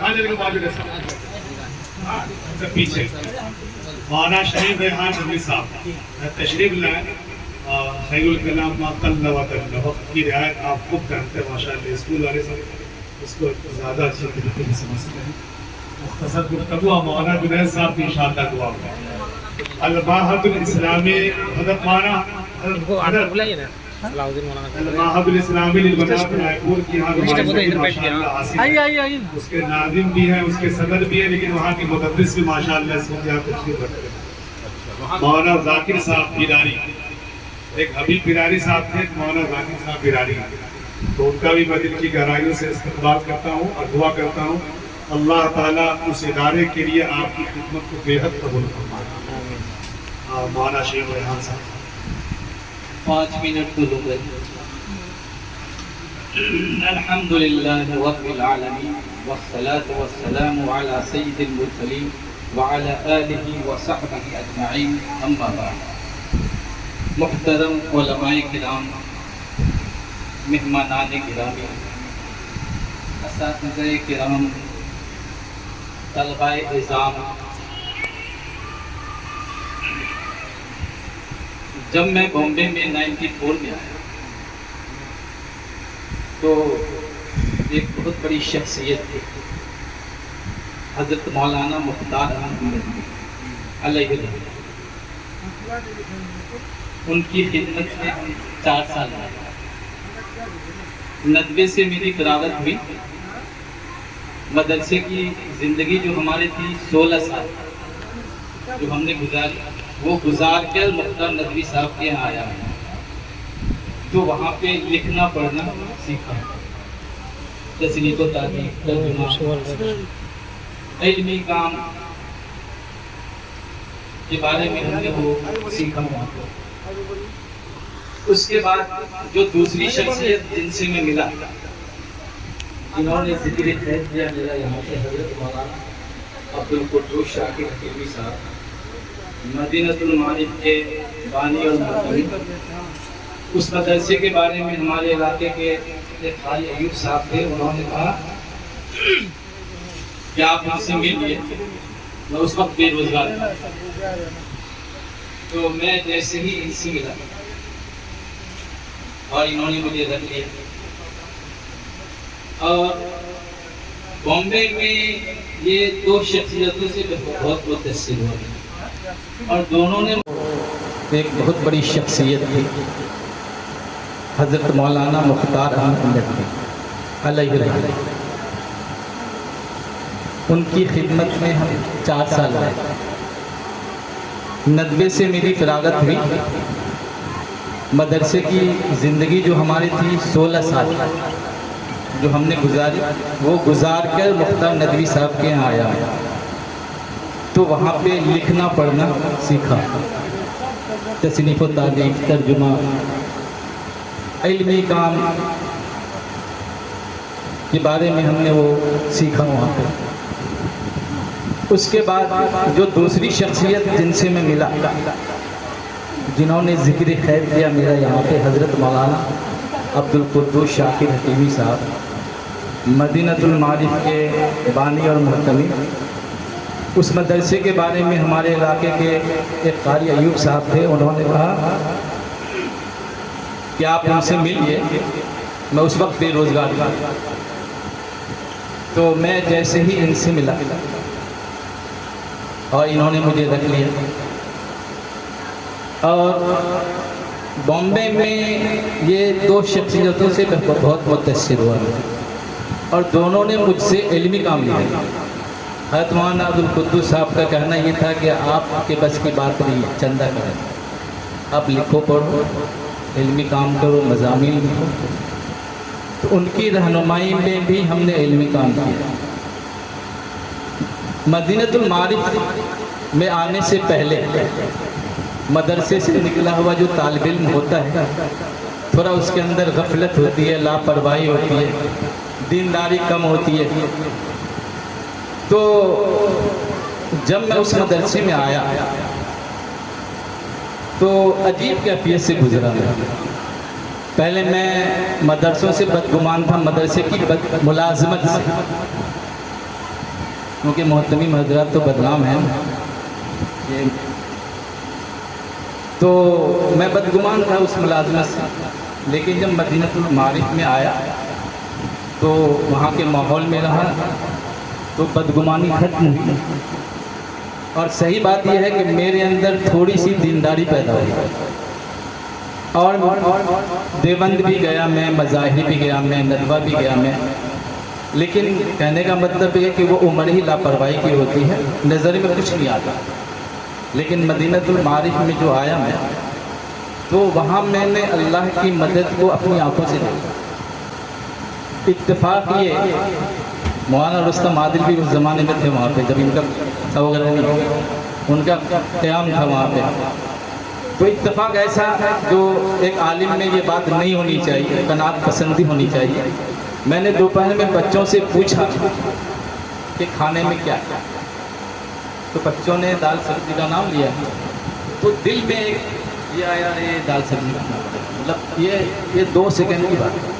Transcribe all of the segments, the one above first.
کہاں جانے کا موجود ہے پیچھے مولانا شریف ریحان ندوی صاحب تشریف لائیں. خیر الکلام ما قل و دل. وقت کی رعایت آپ خوب کرتے ہیں ماشاءاللہ. اسکول والے سب اس کو زیادہ اچھے طریقے سے سمجھتے ہیں. مختصر گفتگو مولانا جنید صاحب کی انشاءاللہ دعا ہے. المعہد الاسلامی حضرت مولانا المعہد الاسلامی للبنات رائے پور کی یہاں نمائش ماشاءاللہ حاصل ہے. اس کے ناظم بھی ہیں, اس کے صدر بھی ہیں, لیکن وہاں کی مدرس بھی ماشاءاللہ اس وقت یہاں تشریف رکھتے ہیں. مولانا ذاکر صاحب پیراری, ایک حبیب پیراری صاحب تھے, مولانا ذاکر صاحب پیراری, تو ان کا بھی میں دل کی گہرائیوں سے استقبال کرتا ہوں اور دعا کرتا ہوں اللہ تعالیٰ اس ادارے کے لیے آپ کی خدمت کو بے حد قبول فرمائے. مولانا شیخ ریحان صاحب 5 منٹ تو لوگ الحمدللہ رب العالمین والصلاة والسلام علی سید المرسلین وعلی آلہ وصحبہ اجمعین. اما بعد, محترم علماء کرام, مہمانان گرامی, اساتذہ کرام, طلباء نظام, جب میں بامبے میں 94 میں آیا تو ایک بہت بڑی شخصیت تھی حضرت مولانا مختار احمد ندوی علیہ الرحمۃ. ان کی خدمت میں 4 سال رہے. ندوے سے میری فراغت ہوئی. مدرسے کی زندگی جو ہماری تھی 16 سال جو ہم نے گزاری, وہ گزار کر مختار ندوی صاحب کے یہاں آیا ہے. تو وہاں پہ لکھنا پڑھنا سیکھا, تصنیف و تحریف, ترجمہ, علمی کام کے بارے میں ہم نے وہ سیکھا وہاں پہ. اس کے بعد جو دوسری شخصیت جن سے میں ملا, جنہوں نے ذکر خیر کیا میرا یہاں سے, حضرت مولانا عبدالقدوس شاکر حکیمی صاحب, مدینۃ المعارف کے بانی اور مرکزی. اس مدرسے کے بارے میں ہمارے علاقے کے ایک قاری ایوب صاحب تھے, انہوں نے کہا کہ آپ ان سے ملیے. میں اس وقت بے روزگار تھا, تو میں جیسے ہی ان سے ملا اور انہوں نے مجھے رکھ لیا. اور بامبے میں یہ 2 شخصیتوں سے بہت متاثر ہوئے, اور دونوں نے ایک بہت بڑی شخصیت تھی حضرت مولانا مختار احمد ندوی علیہ الرحمۃ. ان کی خدمت میں ہم 4 سال رہے. ندوے سے میری فراغت ہوئی. مدرسے کی زندگی جو ہماری تھی 16 سال جو ہم نے گزاری, وہ گزار کر مختار ندوی صاحب کے یہاں آیا. تو وہاں پہ لکھنا پڑھنا سیکھا, تصنیف و تحریف, ترجمہ, علمی کام کے بارے میں ہم نے وہ سیکھا وہاں پہ. اس کے بعد جو دوسری شخصیت جن سے میں ملا, جنہوں نے ذکر خیر کیا میرا یہاں پہ, حضرت مولانا عبدالقدوس شاکر حکیمی صاحب, مدینۃ المعارف کے بانی اور محتمی. اس مدرسے کے بارے میں ہمارے علاقے کے ایک قاری ایوب صاحب تھے, انہوں نے کہا کہ آپ ان سے ملیے. میں اس وقت بے روزگار تھا, تو میں جیسے ہی ان سے ملا اور انہوں نے مجھے رکھ لیا. اور بامبے میں یہ 2 شخصیتوں سے بہت متاثر ہوا, اور دونوں نے مجھ سے علمی کام لیا. حضرت مولانا عبدالقدوس صاحب کا کہنا یہ تھا کہ آپ کے بس کی بات نہیں, چندہ کریں, آپ لکھو پڑھو, علمی کام کرو, مضامین لکھو. تو ان کی رہنمائی میں بھی ہم نے علمی کام کیا. مدینۃ المعارف میں آنے سے پہلے مدرسے سے نکلا ہوا جو طالب علم ہوتا ہے, تھوڑا اس کے اندر غفلت ہوتی ہے, لاپرواہی ہوتی ہے, دینداری کم ہوتی ہے. تو جب میں اس مدرسے میں آیا تو عجیب کیفیت سے گزرا. پہلے میں مدرسوں سے بدگمان تھا, مدرسے کی ملازمت سے. کیونکہ محتمیم حضرات تو بدنام ہیں یہ، تو میں بدگمان تھا اس ملازمت سے، لیکن جب مدینۃ المعارف میں آیا تو وہاں کے ماحول میں رہا تو بدگمانی ختم ہوئی، اور صحیح بات یہ ہے کہ میرے اندر تھوڑی سی دینداری پیدا ہوئی، اور دیوبند بھی گیا میں، مظاہر بھی گیا میں، ندوہ بھی گیا میں، لیکن کہنے کا مطلب یہ ہے کہ وہ عمر ہی لاپرواہی کی ہوتی ہے، نظر میں کچھ نہیں آتا۔ لیکن مدینۃ المعارف میں جو آیا میں، تو وہاں میں نے اللہ کی مدد کو اپنی آنکھوں سے دیکھا۔ اتفاق یہ مولانا رستم عادل بھی اس زمانے میں تھے وہاں پہ، جب ان کا وغیرہ نہیں، ان کا قیام تھا وہاں پہ، تو اتفاق ایسا جو ایک عالم میں یہ بات نہیں ہونی چاہیے، قناعت پسندی ہونی چاہیے۔ میں نے دوپہر میں بچوں سے پوچھا کہ کھانے میں کیا ہے، تو بچوں نے دال سبزی کا نام لیا، تو دل میں ایک یہ آیا، یہ دال سبزی کا نام، مطلب یہ 2 سیکنڈ کی بات ہے،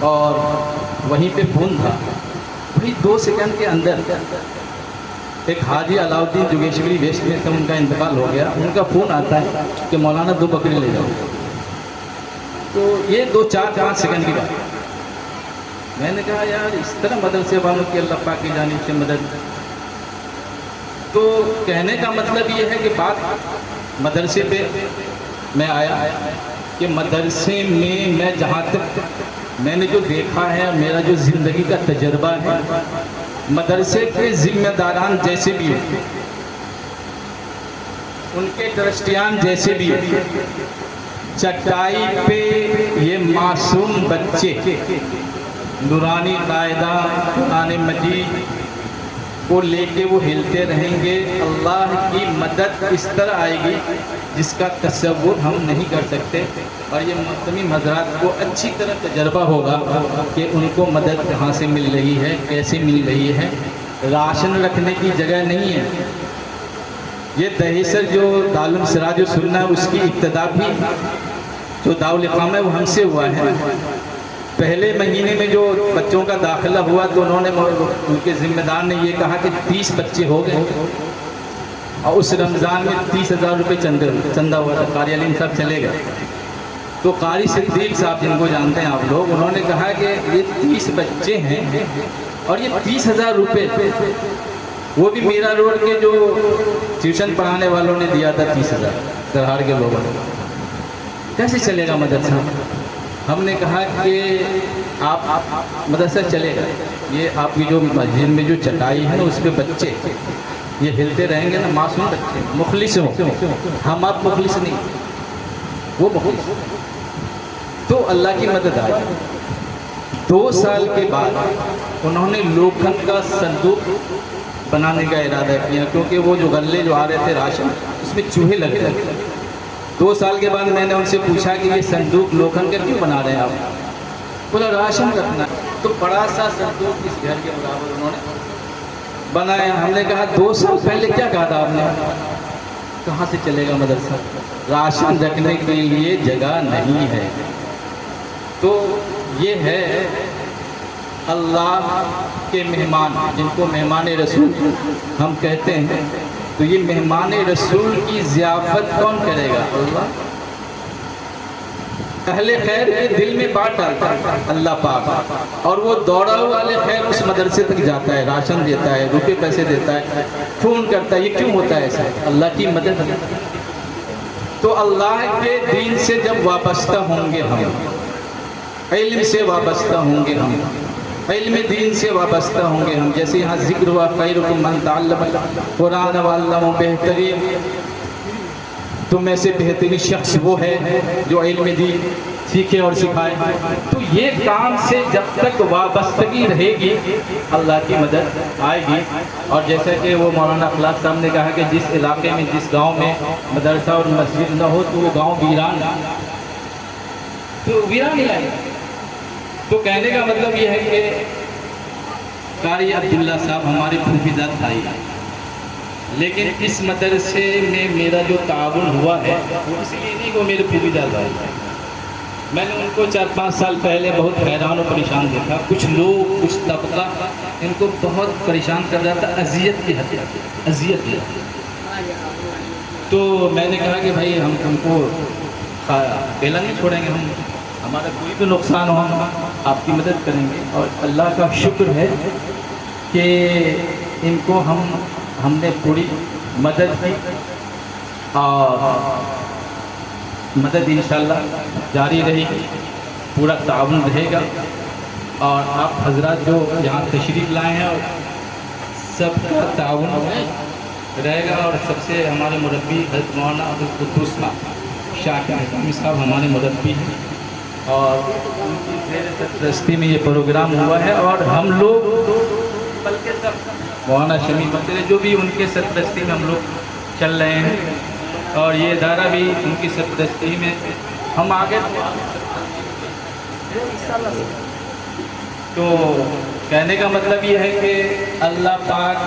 اور وہیں پہ فون تھا، وہی 2 سیکنڈ کے اندر ایک حاجی علاؤ الدین جوگیشوری ویسٹ میں ان کا انتقال ہو گیا، ان کا فون آتا ہے کہ مولانا 2 بکرے لے جاؤ، تو یہ 4-5 سیکنڈ کی بات ہے۔ میں نے کہا یار اس طرح مدرسے والوں کی اللہ پاک کی جانب سے مدد، تو کہنے کا مطلب یہ ہے کہ بات مدرسے پہ میں آیا کہ مدرسے میں جہاں تک میں نے جو دیکھا ہے، میرا جو زندگی کا تجربہ ہے، مدرسے کے ذمہ داران جیسے بھی ہیں، ان کے ٹرسٹیان جیسے بھی ہیں، چٹائی پہ یہ معصوم بچے نورانی قاعدہ قرآن مجید کو لے کے وہ ہلتے رہیں گے، اللہ کی مدد اس طرح آئے گی جس کا تصور ہم نہیں کر سکتے، اور یہ محتمیم حضرات کو اچھی طرح تجربہ ہوگا کہ ان کو مدد کہاں سے مل رہی ہے، کیسے مل رہی ہے۔ راشن رکھنے کی جگہ نہیں ہے، یہ دہیسر جو دارالعلوم سراج السنہ ہے اس کی ابتدا بھی جو دارالقامہ ہے وہ ہم سے ہوا ہے۔ پہلے مہینے میں جو بچوں کا داخلہ ہوا تو انہوں نے ان کے ذمہ دار نے یہ کہا کہ 30 بچے ہو گئے، اور اس رمضان میں 30,000 روپے چندہ ہوا تھا، قاری علیم صاحب چلے گئے، تو قاری صدیق صاحب جن کو جانتے ہیں آپ لوگ، انہوں نے کہا کہ یہ 30 بچے ہیں اور یہ 30,000 روپے، وہ بھی میرا روڈ کے جو ٹیوشن پڑھانے والوں نے دیا تھا 30,000 درہاڑ کے لوگوں نے، کیسے چلے گا مدرسہ؟ ہم نے کہا کہ آپ مدرسہ چلے گا، یہ آپ کی جو مسجد میں جو چٹائی ہے نا اس پہ بچے یہ ہلتے رہیں گے نا، معصوم بچے مخلص ہوں، ہم آپ مخلص نہیں، وہ مخلص، تو اللہ کی مدد آئی۔ 2 سال کے بعد انہوں نے لوکھن کا صندوق بنانے کا ارادہ کیا، کیونکہ وہ جو غلے جو آ رہے تھے راشن اس میں چوہے لگے لگے۔ 2 سال کے بعد میں نے ان سے پوچھا کہ یہ صندوق لوکھن کا کیوں بنا رہے ہیں آپ؟ بولا راشن رکھنا، تو بڑا سا صندوق اس گھر کے برابر انہوں نے بنایا۔ ہم نے کہا 2 سال پہلے کیا کہا تھا آپ نے؟ کہاں سے چلے گا مدرسہ؟ راشن رکھنے کے لیے جگہ نہیں ہے۔ تو یہ ہے اللہ کے مہمان، جن کو مہمان رسول ہم کہتے ہیں، تو یہ مہمان رسول کی ضیافت کون کرے گا؟ اللہ۔ اہل خیر کے دل میں بات ڈالتا ہے اللہ پاک، اور وہ دوڑا ہوا اہل خیر اس مدرسے تک جاتا ہے، راشن دیتا ہے، روپے پیسے دیتا ہے، فون کرتا ہے۔ یہ کیوں ہوتا ہے ایسا؟ اللہ کی مدد ہے۔ تو اللہ کے دین سے جب وابستہ ہوں گے ہم، علم سے وابستہ ہوں گے ہم، علم دین سے وابستہ ہوں گے ہم، جیسے یہاں ذکر ہوا خیرکم من تعلم قرآن وعلمہ، بہترین تم میں سے بہترین شخص وہ ہے جو علم دین سیکھے اور سکھائے۔ تو یہ کام سے جب تک وابستگی رہے گی اللہ کی مدد آئے گی۔ اور جیسا کہ وہ مولانا اخلاق صاحب نے کہا کہ جس علاقے میں جس گاؤں میں مدرسہ اور مسجد نہ ہو تو وہ گاؤں ویران ہی آئے۔ تو کہنے کا مطلب یہ ہے کہ قاری عبداللہ صاحب ہمارے پھوپھیزاد بھائی، لیکن اس مدرسے میں میرا جو تعاون ہوا ہے وہ اس لیے نہیں کہ وہ میرے پھوپھیزاد بھائی، میں نے ان کو 4-5 سال پہلے بہت حیران و پریشان دیکھا. کچھ لوگ کچھ طبقہ ان کو بہت پریشان کر رہا تھا, اذیت کی حد تک, اذیت کی حد تک. تو میں نے کہا کہ بھائی ہم تم کو اکیلا نہیں چھوڑیں گے, ہمارا کوئی بھی نقصان ہو ہم آپ کی مدد کریں گے. اور اللہ کا شکر ہے کہ ان کو ہم نے پوری مدد کی, اور مدد انشاءاللہ جاری رہے گی, پورا تعاون رہے گا. اور آپ حضرات جو یہاں تشریف لائے ہیں, اور سب کا تعاون رہے گا. اور سب سے ہمارے مربی حضرت مولانا عبدالقدوس شاکر حکیمی صاحب ہمارے مربی ہیں, اور ان کی زیر سرپرستی میں یہ پروگرام ہوا ہے. اور ہم لوگ بلکہ سب مولانا شمی مقدرے جو بھی ان کے سرپرستی میں ہم لوگ چل رہے ہیں, اور یہ ادارہ بھی ان کی سرپرستی میں ہم آگے. تو کہنے کا مطلب یہ ہے کہ اللہ پاک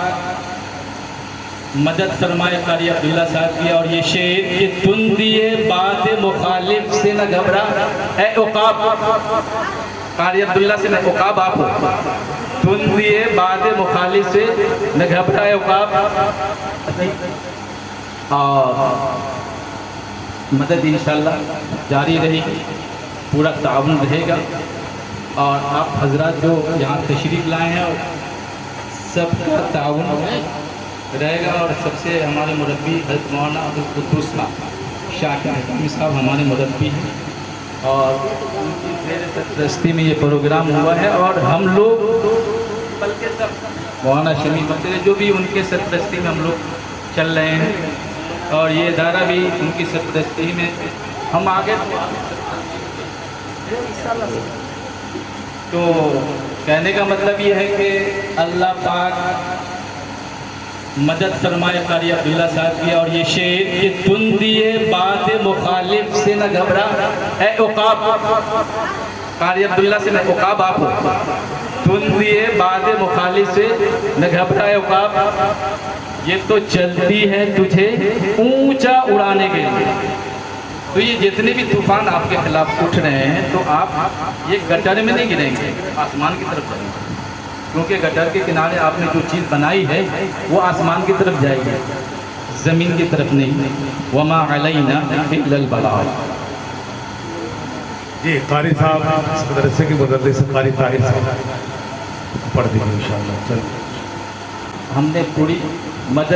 مدد فرمائے قاری عبداللہ صاحب کی. اور یہ شعر کہ تن دیے بات مخالف سے نہ گھبرا اے عقاب, قاری عبداللہ سے نہ عقاب آپ ہو, تن دیے بات مخالف سے نہ گھبرا اے عقاب. اور مدد انشاءاللہ جاری رہے گی, پورا تعاون رہے گا. اور آپ حضرات جو یہاں تشریف لائے ہیں, اور سب کا تعاون رہے گا. اور سب سے ہمارے مربی حضرت مولانا عبدالقدوس شاکر حکیمی صاحب ہمارے مربی ہیں, اور ان کی زیر سرپرستی میں یہ پروگرام ہوا ہے. اور ہم لوگ بلکہ سب مولانا شمی مقدرے جو بھی ان کے سرپرستی میں ہم لوگ چل رہے ہیں, اور یہ ادارہ بھی ان کی سرپرستی میں ہم آگے. تو کہنے کا مطلب یہ ہے کہ اللہ پاک مدد فرمائے قاری عبداللہ صاحب کی. اور یہ شعر کہ تن دیے بات مخالف سے نہ گھبرا اے عقاب, قاری عبداللہ سے نہ عقاب آپ ہو, تن دیے بات مخالف سے نہ گھبرا اے عقاب. یہ تو چلتی ہے تجھے اونچا اڑانے کے لیے. تو یہ جتنے بھی طوفان آپ کے خلاف اٹھ رہے ہیں, تو آپ یہ گٹر میں نہیں گریں گے, آسمان کی طرف جائیں گے. کیونکہ گٹر کے کنارے آپ نے جو چیز بنائی ہے وہ آسمان کی طرف جائے گی, زمین کی طرف نہیں. وما علینا الا البلاغ. جی قاری صاحب اس مدرسے کے مدرس قاری طاہر صاحب پڑھ دیں گے انشاءاللہ. چلیں ہم نے پوری مدد